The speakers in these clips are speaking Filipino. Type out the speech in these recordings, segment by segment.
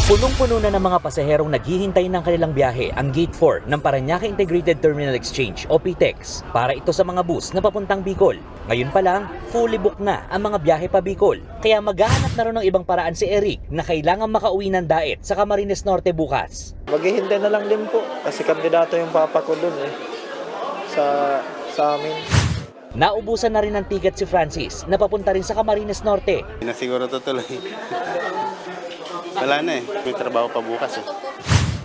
Punong-puno na ng mga pasaherong naghihintay ng kanilang biyahe ang Gate 4 ng Parañaque Integrated Terminal Exchange o PTEX para ito sa mga bus na papuntang Bicol. Ngayon pa lang, fully booked na ang mga biyahe pa Bicol. Kaya maghahanap na rin ng ibang paraan si Eric na kailangan makauwi ng Daet sa Camarines Norte bukas. Maghihintay na lang din po kasi kandidato yung papa ko dun sa amin. Naubusan na rin ng ticket si Francis na papunta rin sa Camarines Norte. Na siguro tutuloy. Wala na may trabaho pa bukas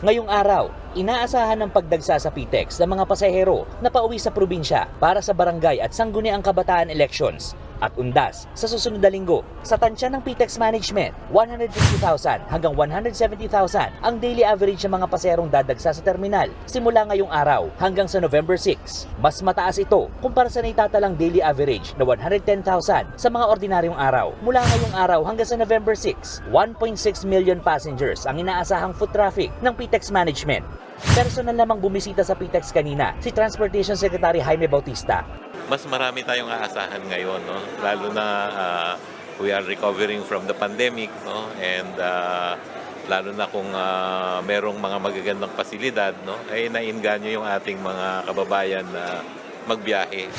Ngayong araw, inaasahan ng pagdagsa sa PTEX ng mga pasahero na pauwi sa probinsya para sa barangay at sangguniang kabataan elections at undas sa susunod na linggo. Sa tansya ng PTEX Management, 150,000 hanggang 170,000 ang daily average ng mga pasaherong dadagsa sa terminal simula ngayong araw hanggang sa November 6. Mas mataas ito kumpara sa naitatalang daily average na 110,000 sa mga ordinaryong araw. Mula ngayong araw hanggang sa November 6, 1.6 million passengers ang inaasahang foot traffic ng PTEX Management. Personal namang bumisita sa PTEX kanina si Transportation Secretary Jaime Bautista. Mas marami tayong aasahan ngayon, no? Lalo na we are recovering from the pandemic, no? And lalo na kung merong mga magagandang pasilidad, no? Ay nainganyo yung ating mga kababayan na magbiyahe.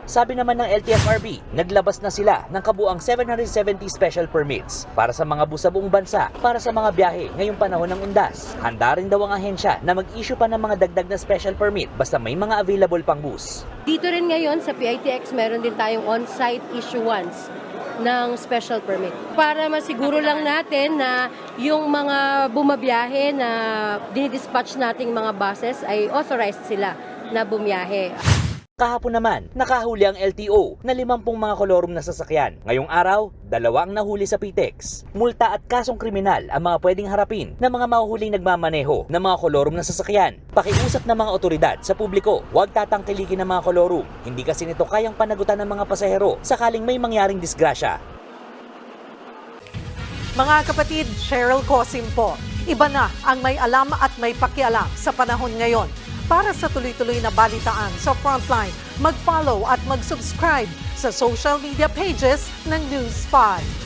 Sabi naman ng LTFRB, naglabas na sila ng kabuang 770 special permits para sa mga bus sa buong bansa para sa mga biyahe ngayong panahon ng undas. Handa rin daw ang ahensya na mag-issue pa ng mga dagdag na special permit basta may mga available pang bus. Dito rin ngayon sa PITX meron din tayong on-site issuance ng special permit para masiguro lang natin na yung mga bumabiyahe na dinidispatch nating mga buses ay authorized sila na bumiyahe. Kahapon naman, nakahuli ang LTO na 50 mga kolorum na sasakyan. Ngayong araw, 2 ang nahuli sa PTEX. Multa at kasong kriminal ang mga pwedeng harapin ng mga mahuhuling nagmamaneho ng mga kolorum na sasakyan. Pakiusap ng mga otoridad sa publiko, huwag tatangkilikin ng mga kolorum. Hindi kasi nito kayang panagutan ng mga pasahero sakaling may mangyaring disgrasya. Mga kapatid, Cheryl Cosim po. Iba na ang may alam at may pakialam sa panahon ngayon. Para sa tuloy-tuloy na balitaan sa Frontline, mag-follow at mag-subscribe sa social media pages ng News 5.